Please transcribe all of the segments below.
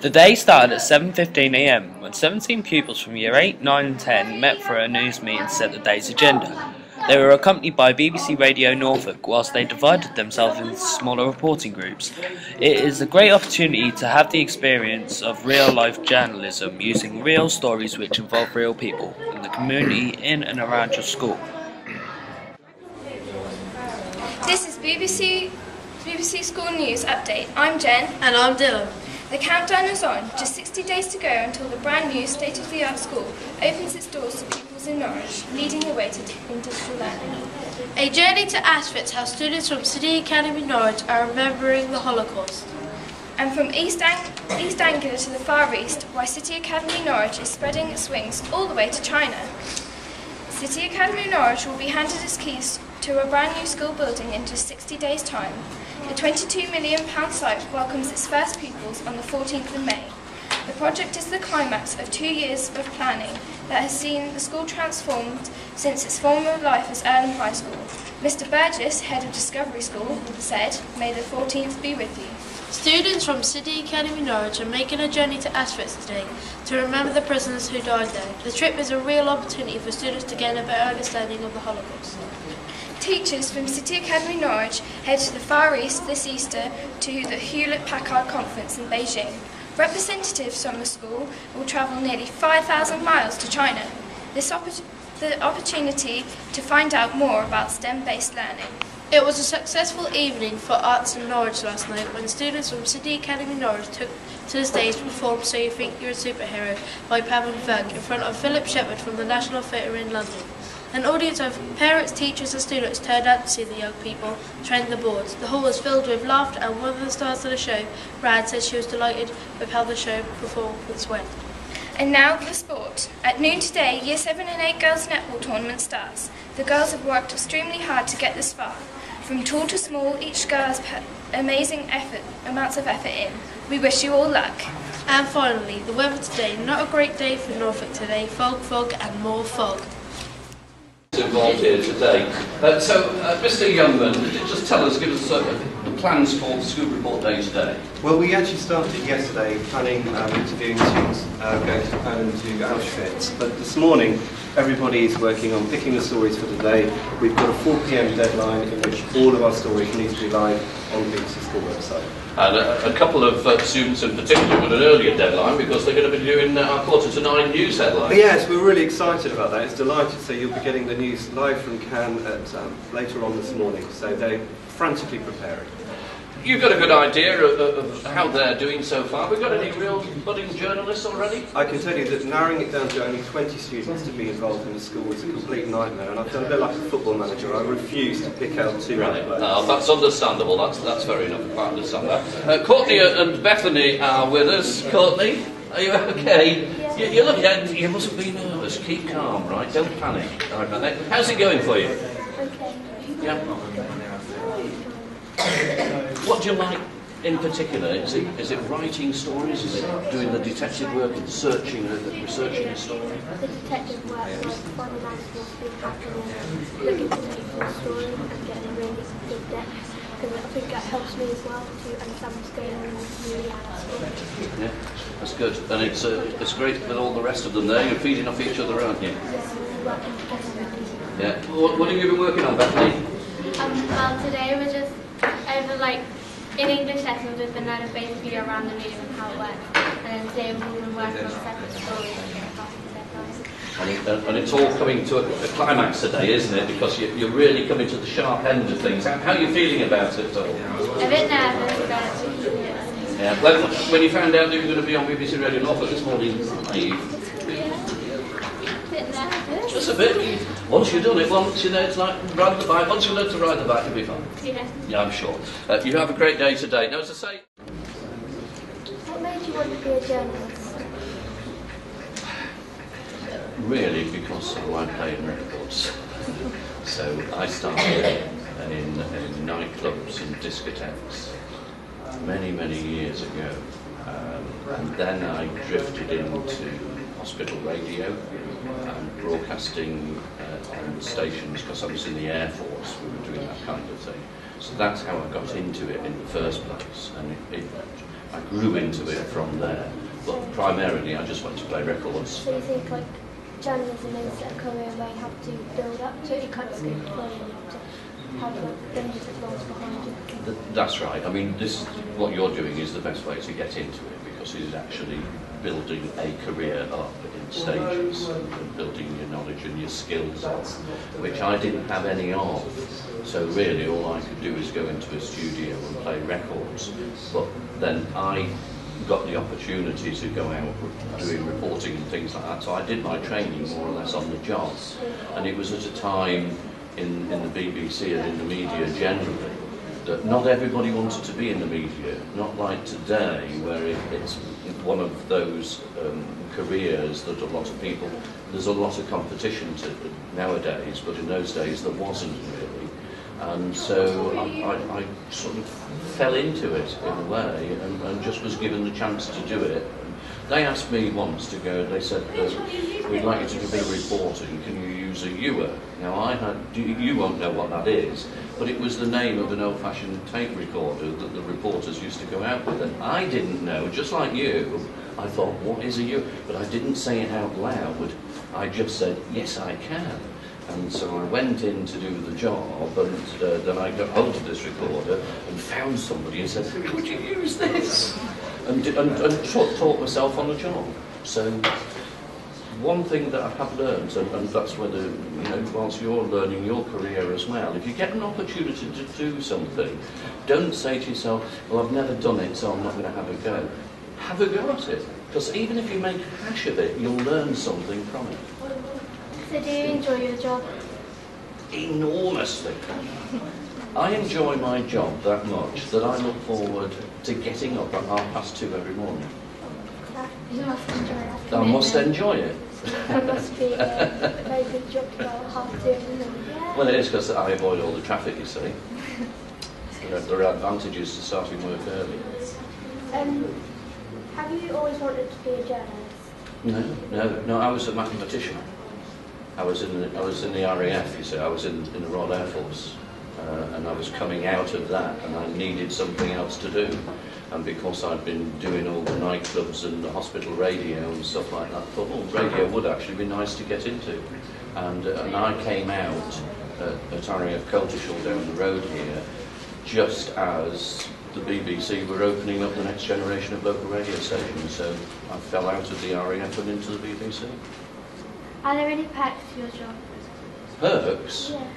The day started at 7:15 a.m. when 17 pupils from Year 8, 9 and 10 met for a news meeting to set the day's agenda. They were accompanied by BBC Radio Norfolk whilst they divided themselves into smaller reporting groups. It is a great opportunity to have the experience of real-life journalism using real stories which involve real people in the community in and around your school. This is BBC School News Update. I'm Jen. And I'm Dylan. The countdown is on. Just 60 days to go until the brand new state-of-the-art school opens its doors to pupils in Norwich, leading the way to digital learning. A journey to Auschwitz, how students from City Academy Norwich are remembering the Holocaust. And from East Anglia to the Far East, why City Academy Norwich is spreading its wings all the way to China. City Academy Norwich will be handed its keys to a brand new school building in just 60 days' time. The £22 million site welcomes its first pupils on the 14th of May. The project is the climax of 2 years of planning that has seen the school transformed since its former life as Earlham High School. Mr Burgess, head of Discovery School, said, "May the 14th be with you." Students from City Academy Norwich are making a journey to Auschwitz today to remember the prisoners who died there. The trip is a real opportunity for students to gain a better understanding of the Holocaust. Teachers from City Academy Norwich head to the Far East this Easter to the Hewlett-Packard Conference in Beijing. Representatives from the school will travel nearly 5,000 miles to China. The opportunity to find out more about STEM-based learning. It was a successful evening for arts in Norwich last night when students from City Academy Norwich took to the stage to perform So You Think You're a Superhero by Pavan Vug in front of Philip Shepherd from the National Theatre in London. An audience of parents, teachers and students turned out to see the young people trend the boards. The hall was filled with laughter, and one of the stars of the show, Brad, said she was delighted with how the show performance went. And now for sport. At noon today, Year 7 and 8 girls netball tournament starts. The girls have worked extremely hard to get this far. From tall to small, each girl has put amazing amounts of effort in. We wish you all luck. And finally, the weather today. Not a great day for Norfolk today. Fog, and more fog. Involved here today. Mr. Youngman, just tell us, give us plans for the school report day today. Well, we actually started yesterday planning interviewing students going to Poland to Auschwitz, but this morning everybody's working on picking the stories for today. We've got a 4 p.m. deadline in which all of our stories need to be live on the BBC School website. And a couple of students in particular with an earlier deadline because they're going to be doing our 8:45 news headline. Yes, we're really excited about that. It's delighted, so you'll be getting the news live from Cannes later on this morning, so they're frantically preparing. You've got a good idea of how they're doing so far. We've got any real budding journalists already? I can tell you that narrowing it down to only 20 students to be involved in the school is a complete nightmare, and I've done a bit like a football manager. I refuse to pick out two Right. players. No, that's understandable. That's fair enough. I understand that. Courtney and Bethany are with us. Courtney, are you okay? Yeah. You look. You mustn't be nervous. Keep calm, right? Don't panic. How's it going for you? Okay. Yeah. What do you like in particular? Is it writing stories? Is it doing the detective work and researching a story? The detective work, like finding out what's been happening, looking into people's story and getting really good depth. Because I think that helps me as well to understand what's going on in reality. Yeah, that's good. And it's great with all the rest of them there. You're feeding off each other, aren't you? Yes, we're working together. Yeah. What have you been working on, Bethany? Well, today we're just over in English lessons we've been learning basically around the news and how it works, and then today we've been working on separate stories and getting back into their class. And it's all coming to a climax today, isn't it? Because you're really coming to the sharp end of things. How are you feeling about it all? A bit nervous, but Yeah. When you found out that you were going to be on BBC Radio Norfolk this morning, are you? a bit nervous. Just a bit. Once you've done it, it's like riding the bike. Once you learn to ride the bike, you'll be fine. Yeah. Yeah, I'm sure. You have a great day today. Now, as I say... What made you want to be a journalist? Really, because I like playing records. So I started in nightclubs and discotheques many years ago. And then I drifted into hospital radio and broadcasting on stations because I was in the Air Force. We were doing that kind of thing. So that's how I got into it in the first place. And it I grew into it from there. But primarily, I just went to play records. So you think like journalism is a career where you have to build up to it, you can't just go for it, you have to have like billions of dollars behind you. That's right. I mean, this what you're doing is the best way to get into it, because it is actually building a career up in stages and building your knowledge and your skills up, which I didn't have any of. So really all I could do is go into a studio and play records. But then I got the opportunity to go out doing reporting and things like that. So I did my training more or less on the job. And it was at a time in the BBC and in the media generally that not everybody wanted to be in the media, not like today where it's one of those careers that a lot of people, there's a lot of competition to nowadays, but in those days there wasn't really. And so I sort of fell into it in a way and just was given the chance to do it. They asked me once to go, they said, we'd like you to do a bit of reporting, can you use a ewer? Now you won't know what that is, but it was the name of an old-fashioned tape recorder that the reporters used to go out with, and I didn't know, just like you, I thought, what is a ewer? But I didn't say it out loud, I just said, yes I can. And so I went in to do the job, and then I got hold of this recorder and found somebody and said, could you use this? And taught myself on the job. So one thing that I have learned, and that's whether, whilst you're learning your career as well, if you get an opportunity to do something, don't say to yourself, well, I've never done it, so I'm not going to have a go. Have a go at it, because even if you make a hash of it, you'll learn something from it. So do you enjoy your job? Enormously. I enjoy my job that much that I look forward to getting up at 2:30 every morning. You must enjoy it. I must enjoy it. It must be a very good job to go at 2:30 in the morning. Well, it is because I avoid all the traffic, you see. There are advantages to starting work early. Have you always wanted to be a journalist? No, I was a mathematician. I was in the RAF, you see. I was in the Royal Air Force. And I was coming out of that, and I needed something else to do. And because I'd been doing all the nightclubs and the hospital radio and stuff like that, I thought, well, radio would actually be nice to get into. And I came out at RAF Coltishall down the road here, just as the BBC were opening up the next generation of local radio stations. So I fell out of the RAF and into the BBC. Are there any perks to your job? Perks? Yeah.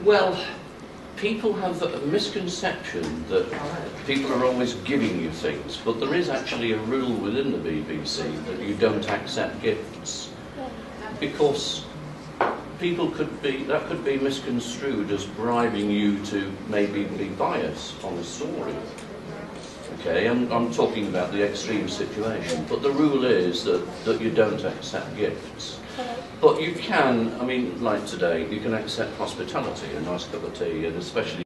Well, people have a misconception that people are always giving you things, but there is actually a rule within the BBC that you don't accept gifts, because people could be misconstrued as bribing you to maybe be biased on a story. Okay, I'm talking about the extreme situation, but the rule is that you don't accept gifts. But you can, I mean, like today, you can accept hospitality, a nice cup of tea, and especially